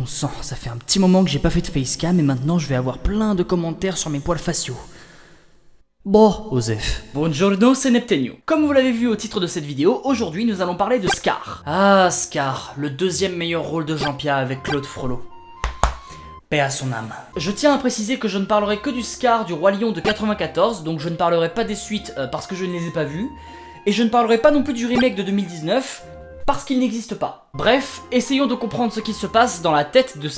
Bon sang, ça fait un petit moment que j'ai pas fait de facecam et maintenant je vais avoir plein de commentaires sur mes poils faciaux. Bon, Osef. Buongiorno, c'est Neptenio. Comme vous l'avez vu au titre de cette vidéo, aujourd'hui nous allons parler de Scar. Ah, Scar, le deuxième meilleur rôle de Jean-Pierre avec Claude Frollo. Paix à son âme. Je tiens à préciser que je ne parlerai que du Scar du Roi Lion de 94, donc je ne parlerai pas des suites parce que je ne les ai pas vues, et je ne parlerai pas non plus du remake de 2019, parce qu'il n'existe pas. Bref, essayons de comprendre ce qui se passe dans la tête de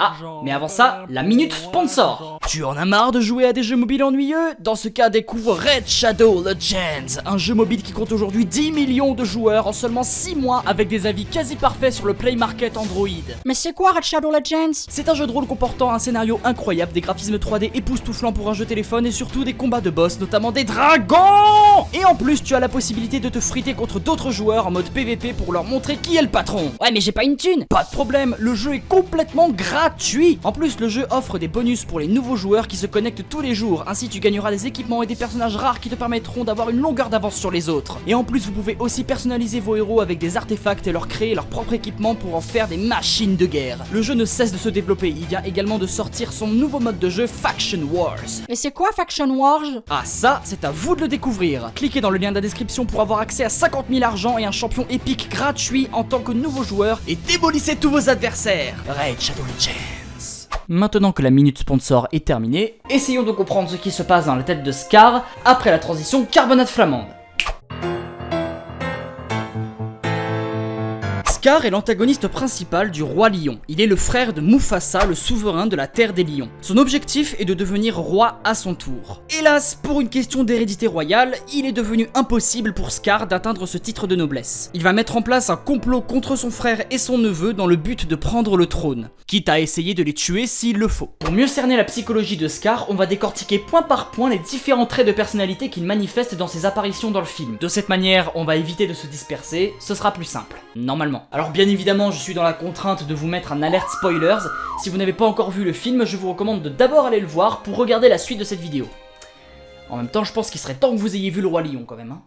Ah, mais avant ça, la minute sponsor. Tu en as marre de jouer à des jeux mobiles ennuyeux? Dans ce cas, découvre Raid Shadow Legends, un jeu mobile qui compte aujourd'hui 10 millions de joueurs en seulement 6 mois avec des avis quasi parfaits sur le Play Market Android. Mais c'est quoi Raid Shadow Legends? C'est un jeu de rôle comportant un scénario incroyable, des graphismes 3D époustouflants pour un jeu téléphone et surtout des combats de boss, notamment des dragons! Et en plus, tu as la possibilité de te friter contre d'autres joueurs en mode PVP pour leur montrer qui est le patron. Ouais, mais j'ai pas une thune. Pas de problème, le jeu est complètement gratuit. En plus, le jeu offre des bonus pour les nouveaux joueurs qui se connectent tous les jours. Ainsi, tu gagneras des équipements et des personnages rares qui te permettront d'avoir une longueur d'avance sur les autres. Et en plus, vous pouvez aussi personnaliser vos héros avec des artefacts et leur créer leur propre équipement pour en faire des machines de guerre. Le jeu ne cesse de se développer. Il vient également de sortir son nouveau mode de jeu Faction Wars. Mais c'est quoi Faction Wars? Ah ça, c'est à vous de le découvrir. Cliquez dans le lien de la description pour avoir accès à 50 000 argent et un champion épique gratuit en tant que nouveau joueur et démolissez tous vos adversaires. Raid Shadow Legends. Maintenant que la minute sponsor est terminée, essayons de comprendre ce qui se passe dans la tête de Scar après la transition carbonate flamande. Scar est l'antagoniste principal du Roi Lion. Il est le frère de Mufasa, le souverain de la Terre des Lions. Son objectif est de devenir roi à son tour. Hélas, pour une question d'hérédité royale, il est devenu impossible pour Scar d'atteindre ce titre de noblesse. Il va mettre en place un complot contre son frère et son neveu dans le but de prendre le trône, quitte à essayer de les tuer s'il le faut. Pour mieux cerner la psychologie de Scar, on va décortiquer point par point les différents traits de personnalité qu'il manifeste dans ses apparitions dans le film. De cette manière, on va éviter de se disperser, ce sera plus simple, normalement. Alors bien évidemment, je suis dans la contrainte de vous mettre un alerte spoilers. Si vous n'avez pas encore vu le film, je vous recommande de d'abord aller le voir pour regarder la suite de cette vidéo. En même temps, je pense qu'il serait temps que vous ayez vu le Roi Lion quand même, hein.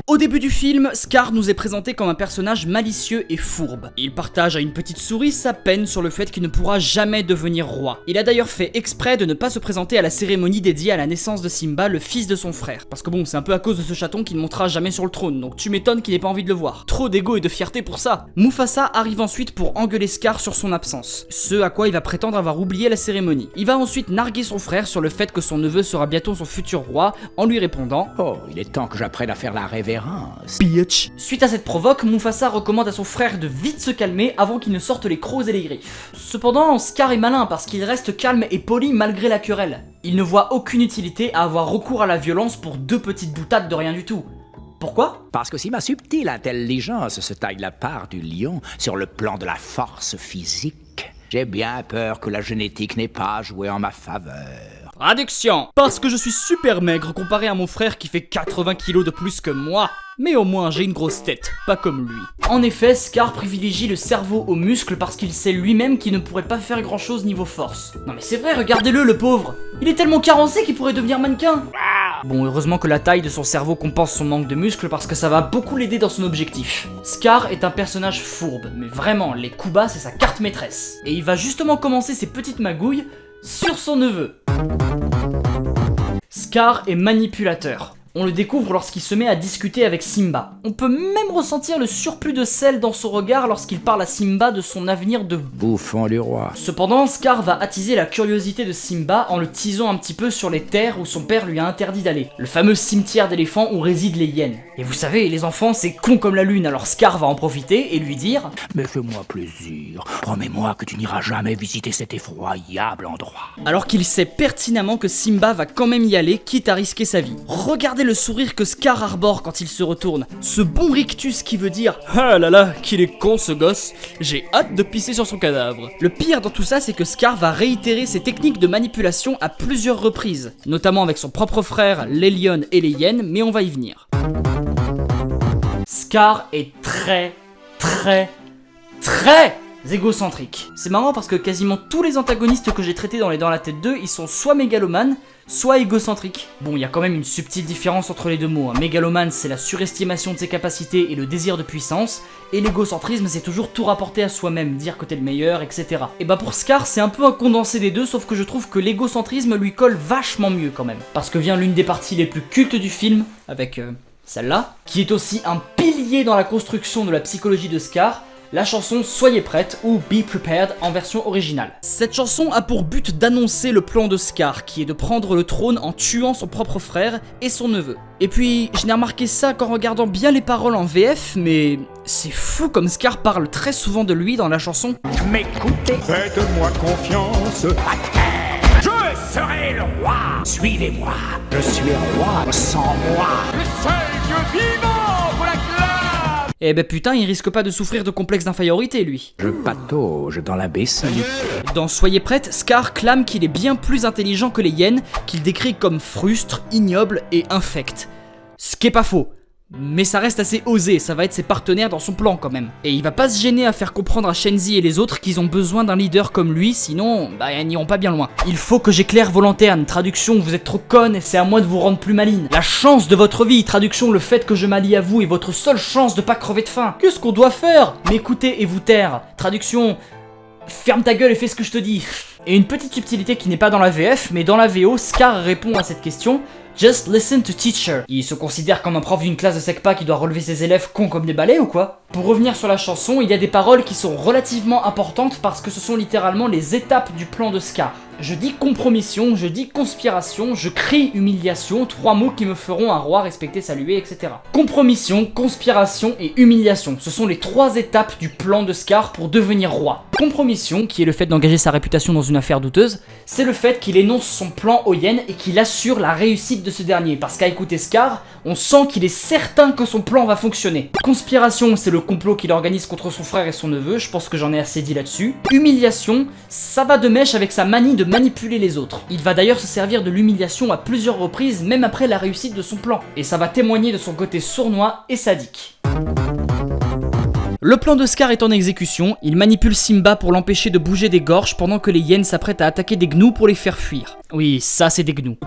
Au début du film, Scar nous est présenté comme un personnage malicieux et fourbe. Il partage à une petite souris sa peine sur le fait qu'il ne pourra jamais devenir roi. Il a d'ailleurs fait exprès de ne pas se présenter à la cérémonie dédiée à la naissance de Simba, le fils de son frère. Parce que bon, c'est un peu à cause de ce chaton qu'il ne montera jamais sur le trône, donc tu m'étonnes qu'il ait pas envie de le voir. Trop d'ego et de fierté pour ça. Mufasa arrive ensuite pour engueuler Scar sur son absence, ce à quoi il va prétendre avoir oublié la cérémonie. Il va ensuite narguer son frère sur le fait que son neveu sera bientôt son futur roi, en lui répondant « Oh, il est temps que j'apprenne à faire la révérence. » Bitch. Suite à cette provoque, Mufasa recommande à son frère de vite se calmer avant qu'il ne sorte les crocs et les griffes. Cependant, Scar est malin parce qu'il reste calme et poli malgré la querelle. Il ne voit aucune utilité à avoir recours à la violence pour deux petites boutades de rien du tout. Pourquoi? Parce que si ma subtile intelligence se taille la part du lion sur le plan de la force physique, j'ai bien peur que la génétique n'ait pas joué en ma faveur. Traduction. Parce que je suis super maigre comparé à mon frère qui fait 80 kilos de plus que moi. Mais au moins j'ai une grosse tête, pas comme lui. En effet, Scar privilégie le cerveau aux muscles parce qu'il sait lui-même qu'il ne pourrait pas faire grand chose niveau force. Non mais c'est vrai, regardez-le le pauvre. Il est tellement carencé qu'il pourrait devenir mannequin. Bon, heureusement que la taille de son cerveau compense son manque de muscles parce que ça va beaucoup l'aider dans son objectif. Scar est un personnage fourbe, mais vraiment, les coups bas c'est sa carte maîtresse. Et il va justement commencer ses petites magouilles sur son neveu. Scar est manipulateur. On le découvre lorsqu'il se met à discuter avec Simba. On peut même ressentir le surplus de sel dans son regard lorsqu'il parle à Simba de son avenir de Bouffon du roi. Cependant, Scar va attiser la curiosité de Simba en le teasant un petit peu sur les terres où son père lui a interdit d'aller. Le fameux cimetière d'éléphants où résident les hyènes. Et vous savez, les enfants, c'est con comme la lune, alors Scar va en profiter et lui dire « Mais fais-moi plaisir, promets-moi que tu n'iras jamais visiter cet effroyable endroit. » Alors qu'il sait pertinemment que Simba va quand même y aller, quitte à risquer sa vie. Regardez le sourire que Scar arbore quand il se retourne. Ce bon rictus qui veut dire « Ah là là, qu'il est con ce gosse, j'ai hâte de pisser sur son cadavre. » Le pire dans tout ça, c'est que Scar va réitérer ses techniques de manipulation à plusieurs reprises, notamment avec son propre frère, les lions et les hyènes, mais on va y venir. Scar est très égocentrique. C'est marrant parce que quasiment tous les antagonistes que j'ai traités dans les Dans la tête 2, ils sont soit mégalomanes, soit égocentrique. Bon, il y a quand même une subtile différence entre les deux mots. Un mégalomane, c'est la surestimation de ses capacités et le désir de puissance, et l'égocentrisme, c'est toujours tout rapporter à soi-même, dire que t'es le meilleur, etc. Et bah pour Scar, c'est un peu un condensé des deux, sauf que je trouve que l'égocentrisme lui colle vachement mieux quand même. Parce que vient l'une des parties les plus cultes du film, avec celle-là, qui est aussi un pilier dans la construction de la psychologie de Scar, la chanson Soyez prête ou Be Prepared en version originale. Cette chanson a pour but d'annoncer le plan de Scar, qui est de prendre le trône en tuant son propre frère et son neveu. Et puis, je n'ai remarqué ça qu'en regardant bien les paroles en VF, mais c'est fou comme Scar parle très souvent de lui dans la chanson. M'écoutez, Faites-moi confiance. je serai le roi. Suivez-moi, je suis roi sans moi. Le seul Dieu vivant pour la clame. Eh ben putain, il risque pas de souffrir de complexe d'infériorité lui. Je patauge dans l'imbécile. Dans Soyez prête, Scar clame qu'il est bien plus intelligent que les hyènes, qu'il décrit comme frustre, ignoble et infect. Ce qui est pas faux. Mais ça reste assez osé, ça va être ses partenaires dans son plan quand même. Et il va pas se gêner à faire comprendre à Shenzi et les autres qu'ils ont besoin d'un leader comme lui, sinon, bah ils n'iront pas bien loin. Il faut que j'éclaire vos lanternes, traduction, vous êtes trop connes et c'est à moi de vous rendre plus maligne. La chance de votre vie, traduction, le fait que je m'allie à vous est votre seule chance de pas crever de faim. Qu'est-ce qu'on doit faire? M'écouter et vous taire. Traduction, ferme ta gueule et fais ce que je te dis. Et une petite subtilité qui n'est pas dans la VF, mais dans la VO, Scar répond à cette question. Just listen to teacher. Il se considère comme un prof d'une classe de SECPA qui doit relever ses élèves cons comme des balais ou quoi? Pour revenir sur la chanson, il y a des paroles qui sont relativement importantes parce que ce sont littéralement les étapes du plan de Scar. Je dis compromission, je dis conspiration, je crie humiliation, trois mots qui me feront un roi respecté, salué, etc. Compromission, conspiration et humiliation, ce sont les trois étapes du plan de Scar pour devenir roi. Compromission, qui est le fait d'engager sa réputation dans une affaire douteuse, c'est le fait qu'il énonce son plan aux hyènes et qu'il assure la réussite de ce dernier, parce qu'à écouter Scar, on sent qu'il est certain que son plan va fonctionner. Conspiration, c'est le complot qu'il organise contre son frère et son neveu, je pense que j'en ai assez dit là-dessus. Humiliation, ça va de mèche avec sa manie de manipuler les autres. Il va d'ailleurs se servir de l'humiliation à plusieurs reprises, même après la réussite de son plan. Et ça va témoigner de son côté sournois et sadique. Le plan de Scar est en exécution, il manipule Simba pour l'empêcher de bouger des gorges pendant que les hyènes s'apprêtent à attaquer des gnous pour les faire fuir. Oui, ça c'est des gnous.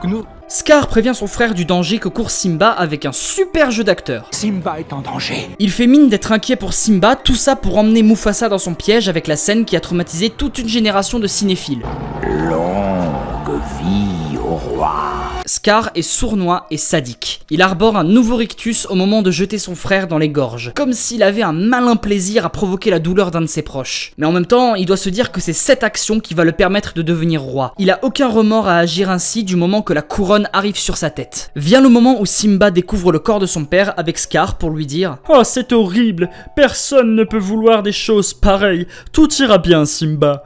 Scar prévient son frère du danger que court Simba avec un super jeu d'acteur. Simba est en danger. Il fait mine d'être inquiet pour Simba, tout ça pour emmener Mufasa dans son piège avec la scène qui a traumatisé toute une génération de cinéphiles. Longue vie au roi. Scar est sournois et sadique. Il arbore un nouveau rictus au moment de jeter son frère dans les gorges, comme s'il avait un malin plaisir à provoquer la douleur d'un de ses proches. Mais en même temps, il doit se dire que c'est cette action qui va le permettre de devenir roi. Il a aucun remords à agir ainsi du moment que la couronne arrive sur sa tête. Vient le moment où Simba découvre le corps de son père avec Scar pour lui dire « Oh, c'est horrible, personne ne peut vouloir des choses pareilles, tout ira bien Simba.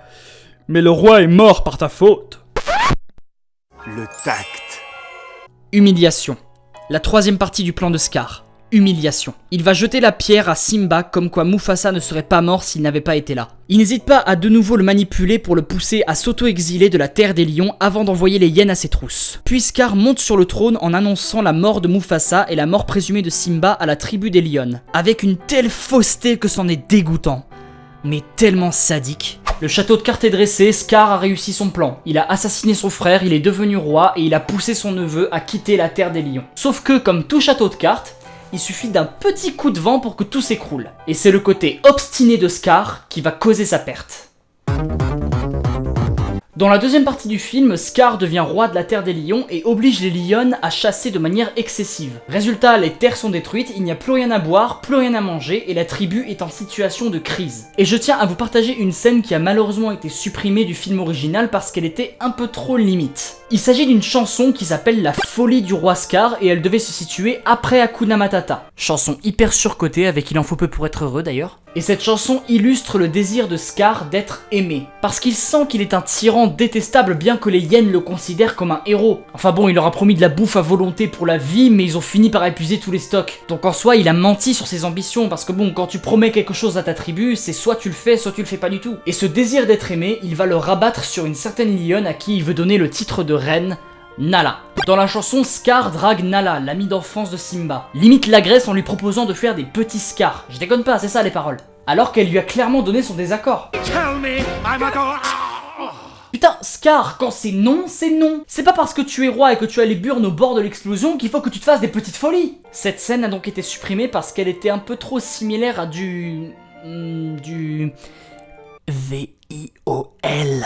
Mais le roi est mort par ta faute. » Le tact. Humiliation. La troisième partie du plan de Scar. Humiliation. Il va jeter la pierre à Simba comme quoi Mufasa ne serait pas mort s'il n'avait pas été là. Il n'hésite pas à de nouveau le manipuler pour le pousser à s'auto-exiler de la terre des lions avant d'envoyer les hyènes à ses trousses. Puis Scar monte sur le trône en annonçant la mort de Mufasa et la mort présumée de Simba à la tribu des Lions. Avec une telle fausseté que c'en est dégoûtant. Mais tellement sadique. Le château de cartes est dressé, Scar a réussi son plan. Il a assassiné son frère, il est devenu roi et il a poussé son neveu à quitter la terre des lions. Sauf que, comme tout château de cartes, il suffit d'un petit coup de vent pour que tout s'écroule. Et c'est le côté obstiné de Scar qui va causer sa perte. Dans la deuxième partie du film, Scar devient roi de la terre des lions et oblige les lions à chasser de manière excessive. Résultat, les terres sont détruites, il n'y a plus rien à boire, plus rien à manger et la tribu est en situation de crise. Et je tiens à vous partager une scène qui a malheureusement été supprimée du film original parce qu'elle était un peu trop limite. Il s'agit d'une chanson qui s'appelle La folie du roi Scar et elle devait se situer après Hakuna Matata. Chanson hyper surcotée avec Il en faut peu pour être heureux d'ailleurs. Et cette chanson illustre le désir de Scar d'être aimé. Parce qu'il sent qu'il est un tyran détestable bien que les hyènes le considèrent comme un héros. Enfin bon, il leur a promis de la bouffe à volonté pour la vie mais ils ont fini par épuiser tous les stocks. Donc en soi, il a menti sur ses ambitions parce que bon, quand tu promets quelque chose à ta tribu, c'est soit tu le fais, soit tu le fais pas du tout. Et ce désir d'être aimé, il va le rabattre sur une certaine lionne à qui il veut donner le titre de reine, Nala. Dans la chanson, Scar drague Nala, l'amie d'enfance de Simba. Limite l'agresse en lui proposant de faire des petits Scars. Je déconne pas, c'est ça les paroles. Alors qu'elle lui a clairement donné son désaccord. Putain, Scar, quand c'est non, c'est non. C'est pas parce que tu es roi et que tu as les burnes au bord de l'explosion qu'il faut que tu te fasses des petites folies. Cette scène a donc été supprimée parce qu'elle était un peu trop similaire à du V-I-O-L.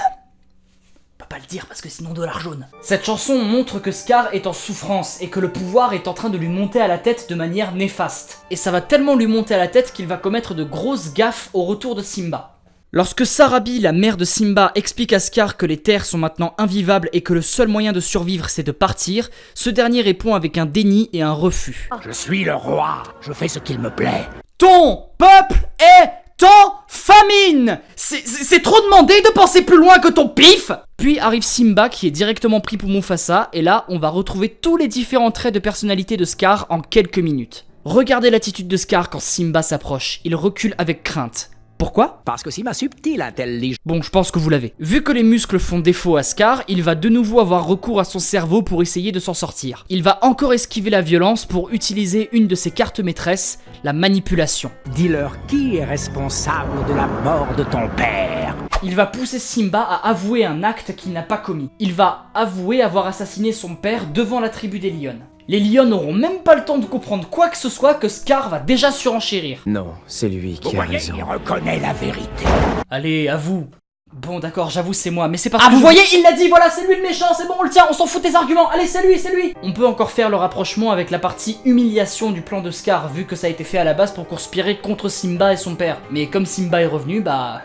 Pas le dire parce que sinon dollar jaune. Cette chanson montre que Scar est en souffrance et que le pouvoir est en train de lui monter à la tête de manière néfaste. Et ça va tellement lui monter à la tête qu'il va commettre de grosses gaffes au retour de Simba. Lorsque Sarabi, la mère de Simba, explique à Scar que les terres sont maintenant invivables et que le seul moyen de survivre c'est de partir, ce dernier répond avec un déni et un refus. Je suis le roi, je fais ce qu'il me plaît. Ton peuple est en famine! C'est trop demandé de penser plus loin que ton pif! Puis arrive Simba qui est directement pris pour Mufasa et là on va retrouver tous les différents traits de personnalité de Scar en quelques minutes. Regardez l'attitude de Scar quand Simba s'approche, il recule avec crainte. Pourquoi? Parce que si ma subtile intelligence... Bon, je pense que vous l'avez. Vu que les muscles font défaut à Scar, il va de nouveau avoir recours à son cerveau pour essayer de s'en sortir. Il va encore esquiver la violence pour utiliser une de ses cartes maîtresses, la manipulation. Dis-leur qui est responsable de la mort de ton père. Il va pousser Simba à avouer un acte qu'il n'a pas commis. Il va avouer avoir assassiné son père devant la tribu des Lions. Les Lions n'auront même pas le temps de comprendre quoi que ce soit que Scar va déjà surenchérir. Non, c'est lui qui Vous a voyez, raison. il reconnaît la vérité. Allez, avoue. Bon d'accord, j'avoue c'est moi, mais c'est parce que vous voyez, il l'a dit, voilà, c'est lui le méchant, c'est bon, on le tient, on s'en fout des arguments, allez, c'est lui, c'est lui. On peut encore faire le rapprochement avec la partie humiliation du plan de Scar, vu que ça a été fait à la base pour conspirer contre Simba et son père. Mais comme Simba est revenu, bah...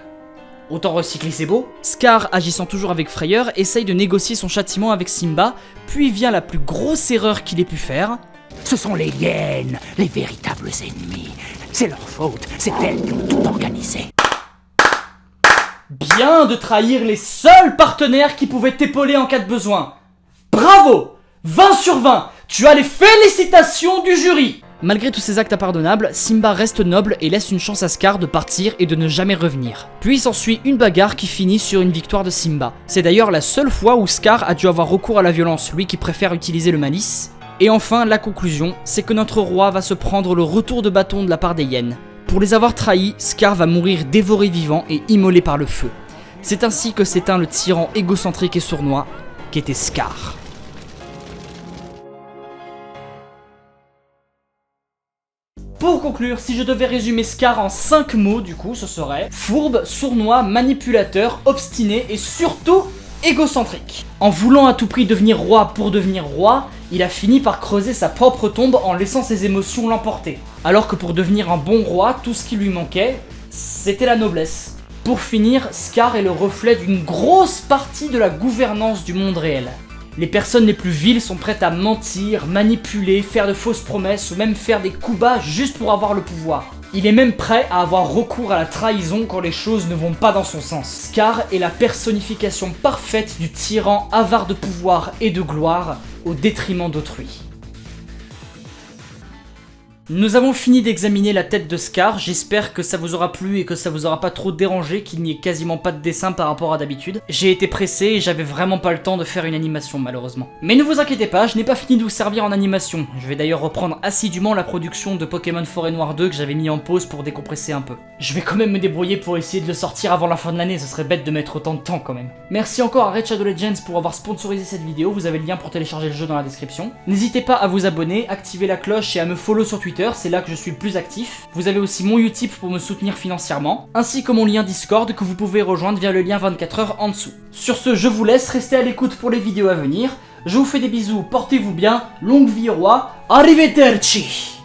autant recycler, c'est beau. Scar, agissant toujours avec frayeur, essaye de négocier son châtiment avec Simba, puis vient la plus grosse erreur qu'il ait pu faire. Ce sont les hyènes, les véritables ennemis. C'est leur faute, c'est elles qui ont tout organisé. Bien de trahir les seuls partenaires qui pouvaient t'épauler en cas de besoin. Bravo! 20 sur 20, tu as les félicitations du jury. Malgré tous ces actes impardonnables, Simba reste noble et laisse une chance à Scar de partir et de ne jamais revenir. Puis s'ensuit une bagarre qui finit sur une victoire de Simba. C'est d'ailleurs la seule fois où Scar a dû avoir recours à la violence, lui qui préfère utiliser le malice. Et enfin, la conclusion, c'est que notre roi va se prendre le retour de bâton de la part des hyènes. Pour les avoir trahis, Scar va mourir dévoré vivant et immolé par le feu. C'est ainsi que s'éteint le tyran égocentrique et sournois qu'était Scar. Pour conclure, si je devais résumer Scar en 5 mots, du coup, ce serait fourbe, sournois, manipulateur, obstiné et surtout égocentrique. En voulant à tout prix devenir roi pour devenir roi, il a fini par creuser sa propre tombe en laissant ses émotions l'emporter. Alors que pour devenir un bon roi, tout ce qui lui manquait, c'était la noblesse. Pour finir, Scar est le reflet d'une grosse partie de la gouvernance du monde réel. Les personnes les plus viles sont prêtes à mentir, manipuler, faire de fausses promesses ou même faire des coups bas juste pour avoir le pouvoir. Il est même prêt à avoir recours à la trahison quand les choses ne vont pas dans son sens. Scar est la personnification parfaite du tyran avare de pouvoir et de gloire au détriment d'autrui. Nous avons fini d'examiner la tête de Scar, j'espère que ça vous aura plu et que ça vous aura pas trop dérangé, qu'il n'y ait quasiment pas de dessin par rapport à d'habitude. J'ai été pressé et j'avais vraiment pas le temps de faire une animation malheureusement. Mais ne vous inquiétez pas, je n'ai pas fini de vous servir en animation. Je vais d'ailleurs reprendre assidûment la production de Pokémon Forêt Noire 2 que j'avais mis en pause pour décompresser un peu. Je vais quand même me débrouiller pour essayer de le sortir avant la fin de l'année, ce serait bête de mettre autant de temps quand même. Merci encore à Raid Shadow Legends pour avoir sponsorisé cette vidéo, vous avez le lien pour télécharger le jeu dans la description. N'hésitez pas à vous abonner, activer la cloche et à me follow sur Twitter, c'est là que je suis le plus actif. Vous avez aussi mon Utip pour me soutenir financièrement, ainsi que mon lien Discord que vous pouvez rejoindre via le lien 24h en dessous. Sur ce, je vous laisse, restez à l'écoute pour les vidéos à venir. Je vous fais des bisous, portez-vous bien, longue vie au roi, arrivederci!